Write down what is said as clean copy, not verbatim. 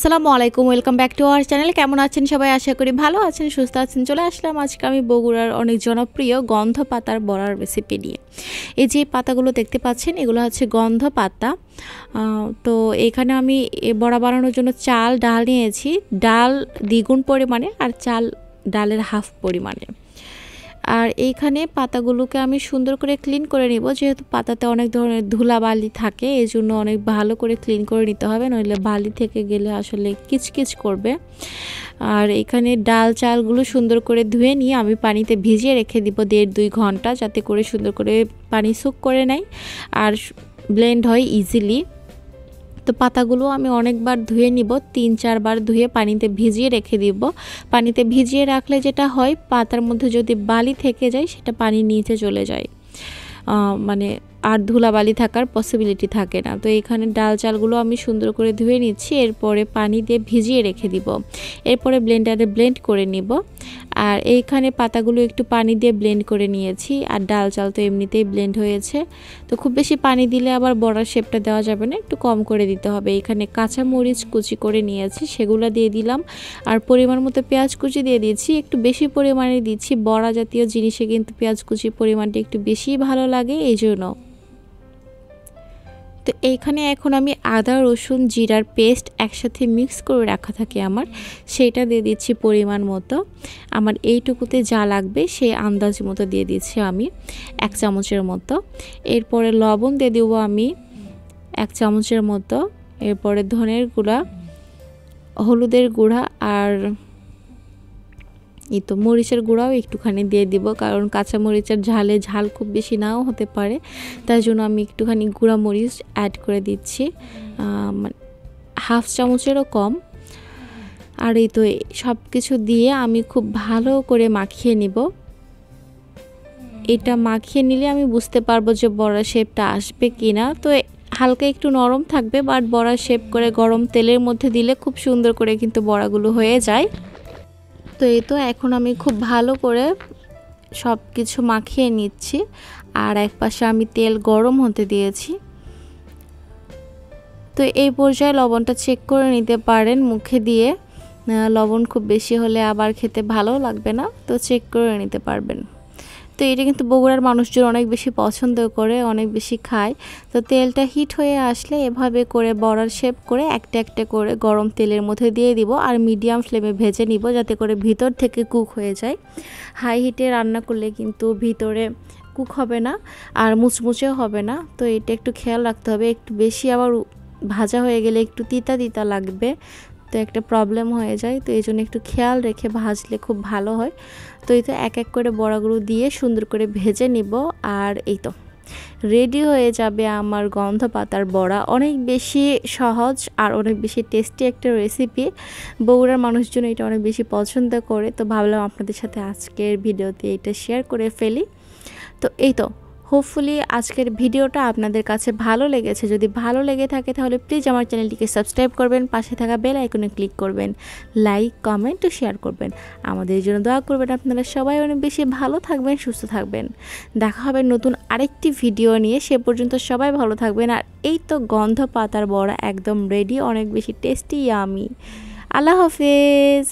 আসসালামু আলাইকুম, welcome back to our channel. কেমন আছেন সবাই? আশা করি ভালো আছেন, সুস্থ আছেন। চলে আসলাম আজকে আমি বগুড়ার অনেক জনপ্রিয় গন্ধ পাতার বড়ার রেসিপি নিয়ে। এই যে পাতাগুলো দেখতে পাচ্ছেন, এগুলো হচ্ছে গন্ধ পাতা। তো এখানে আমি বড়া বানানোর জন্য চাল ডাল নিয়েছি, ডাল দ্বিগুণ পরিমাণে আর চাল ডালের হাফ পরিমাণে। আর এইখানে পাতাগুলোকে আমি সুন্দর করে ক্লিন করে নিব, যেহেতু পাতাতে অনেক ধরনের ধুলাবালি থাকে, এই জন্য অনেক ভালো করে ক্লিন করে নিতে হবে, নইলে বালি থেকে গেলে আসলে কিচকিচ করবে। আর এখানে ডাল চালগুলো সুন্দর করে ধুয়ে নিয়ে আমি পানিতে ভিজিয়ে রেখে দিব 1.5-2 ঘন্টা, যাতে করে সুন্দর করে পানি সুক করে নেয় আর ব্লেন্ড হয় ইজিলি। তো পাতাগুলো আমি অনেকবার ধুয়ে নিব, 3-4 বার ধুয়ে পানিতে ভিজিয়ে রেখে দিব। পানিতে ভিজিয়ে রাখলে যেটা হয়, পাতার মধ্যে যদি বালি থেকে যায় সেটা পানির নিচে চলে যায়, মানে আর ধুলাবালি থাকার পসিবিলিটি থাকে না। তো এখানে ডাল চালগুলো আমি সুন্দর করে ধুয়ে নিচ্ছি, এরপরে পানি দিয়ে ভিজিয়ে রেখে দিব, এরপরে ব্লেন্ডারে ব্লেন্ড করে নিব। আর এইখানে পাতাগুলো একটু পানি দিয়ে ব্লেন্ড করে নিয়েছি, আর ডাল চাল তো এমনিতেই ব্লেন্ড হয়েছে। তো খুব বেশি পানি দিলে আবার বড়ার শেপটা দেওয়া যাবে না, একটু কম করে দিতে হবে। এখানে কাঁচা মরিচ কুচি করে নিয়েছি, সেগুলো দিয়ে দিলাম। আর পরিমাণ মতো পেঁয়াজ কুচি দিয়ে দিয়েছি, একটু বেশি পরিমাণে দিচ্ছি। বড়া জাতীয় জিনিসে কিন্তু পেঁয়াজ কুচির পরিমাণটা একটু বেশি ভালো লাগে, এই জন্য। তো এইখানে এখন আমি আদা রসুন জিরার পেস্ট একসাথে মিক্স করে রাখা থাকে আমার, সেটা দিয়ে দিচ্ছি পরিমাণ মতো। আমার এইটুকুতে যা লাগবে সেই আন্দাজ মতো দিয়ে দিচ্ছি আমি 1 চামচের মতো। এরপরে লবণ দিয়ে দেবো আমি 1 চামচের মতো। এরপরে ধনের গুঁড়া, হলুদের গুঁড়া আর এই তো মরিচের গুঁড়াও একটুখানি দিয়ে দিব, কারণ কাঁচা মরিচের ঝালে ঝাল খুব বেশি নাও হতে পারে, তাই জন্য আমি একটুখানি গুঁড়া মরিচ অ্যাড করে দিচ্ছি, 1/2 চামচেরও কম। আর এই তো সব কিছু দিয়ে আমি খুব ভালো করে মাখিয়ে নিব। এটা মাখিয়ে নিলে আমি বুঝতে পারবো যে বড়া শেপটা আসবে কি না। তো হালকা একটু নরম থাকবে, বাট বড়া শেপ করে গরম তেলের মধ্যে দিলে খুব সুন্দর করে কিন্তু বড়াগুলো হয়ে যায়। তো এই তো এখন আমি খুব ভালো করে সব কিছু মাখিয়ে নিচ্ছি, আর এক পাশে আমি তেল গরম হতে দিয়েছি। তো এই পর্যায়ে লবণটা চেক করে নিতে পারেন মুখে দিয়ে, লবণ খুব বেশি হলে আবার খেতে ভালো লাগবে না, তো চেক করে নিতে পারবেন। তো এটা কিন্তু বগুড়ার মানুষজন অনেক বেশি পছন্দ করে, অনেক বেশি খায়। তো তেলটা হিট হয়ে আসলে এভাবে করে বড়ার শেপ করে একটা একটা করে গরম তেলের মধ্যে দিয়ে দিব, আর মিডিয়াম ফ্লেমে ভেজে নিব, যাতে করে ভিতর থেকে কুক হয়ে যায়। হাই হিটে রান্না করলে কিন্তু ভিতরে কুক হবে না আর মুচমুচেও হবে না, তো এটা একটু খেয়াল রাখতে হবে। একটু বেশি আবার ভাজা হয়ে গেলে একটু তিতা তিতা লাগবে, তো একটা প্রবলেম হয়ে যায়। তো এই জন্য একটু খেয়াল রেখে ভাজলে খুব ভালো হয়। তো এই তো এক এক করে বড়াগুলো দিয়ে সুন্দর করে ভেজে নিব, আর এই তো রেডি হয়ে যাবে আমার গন্ধ পাতার বড়া। অনেক বেশি সহজ আর অনেক বেশি টেস্টি একটা রেসিপি, বগুড়ার মানুষজন এটা অনেক বেশি পছন্দ করে। তো ভাবলাম আপনাদের সাথে আজকের ভিডিওতে এটা শেয়ার করে ফেলি। তো এই তো হোপফুলি আজকের ভিডিওটা আপনাদের কাছে ভালো লেগেছে। যদি ভালো লেগে থাকে তাহলে প্লিজ আমার চ্যানেলটিকে সাবস্ক্রাইব করবেন, পাশে থাকা বেল আইকনে ক্লিক করবেন, লাইক কমেন্ট ও শেয়ার করবেন। আমাদের জন্য দোয়া করবেন। আপনারা সবাই অনেক বেশি ভালো থাকবেন, সুস্থ থাকবেন। দেখা হবে নতুন আরেকটি ভিডিও নিয়ে, সে পর্যন্ত সবাই ভালো থাকবেন। আর এই তো গন্ধ পাতার বড়া একদম রেডি, অনেক বেশি টেস্টি, ইয়ামি। আল্লাহ হাফেজ।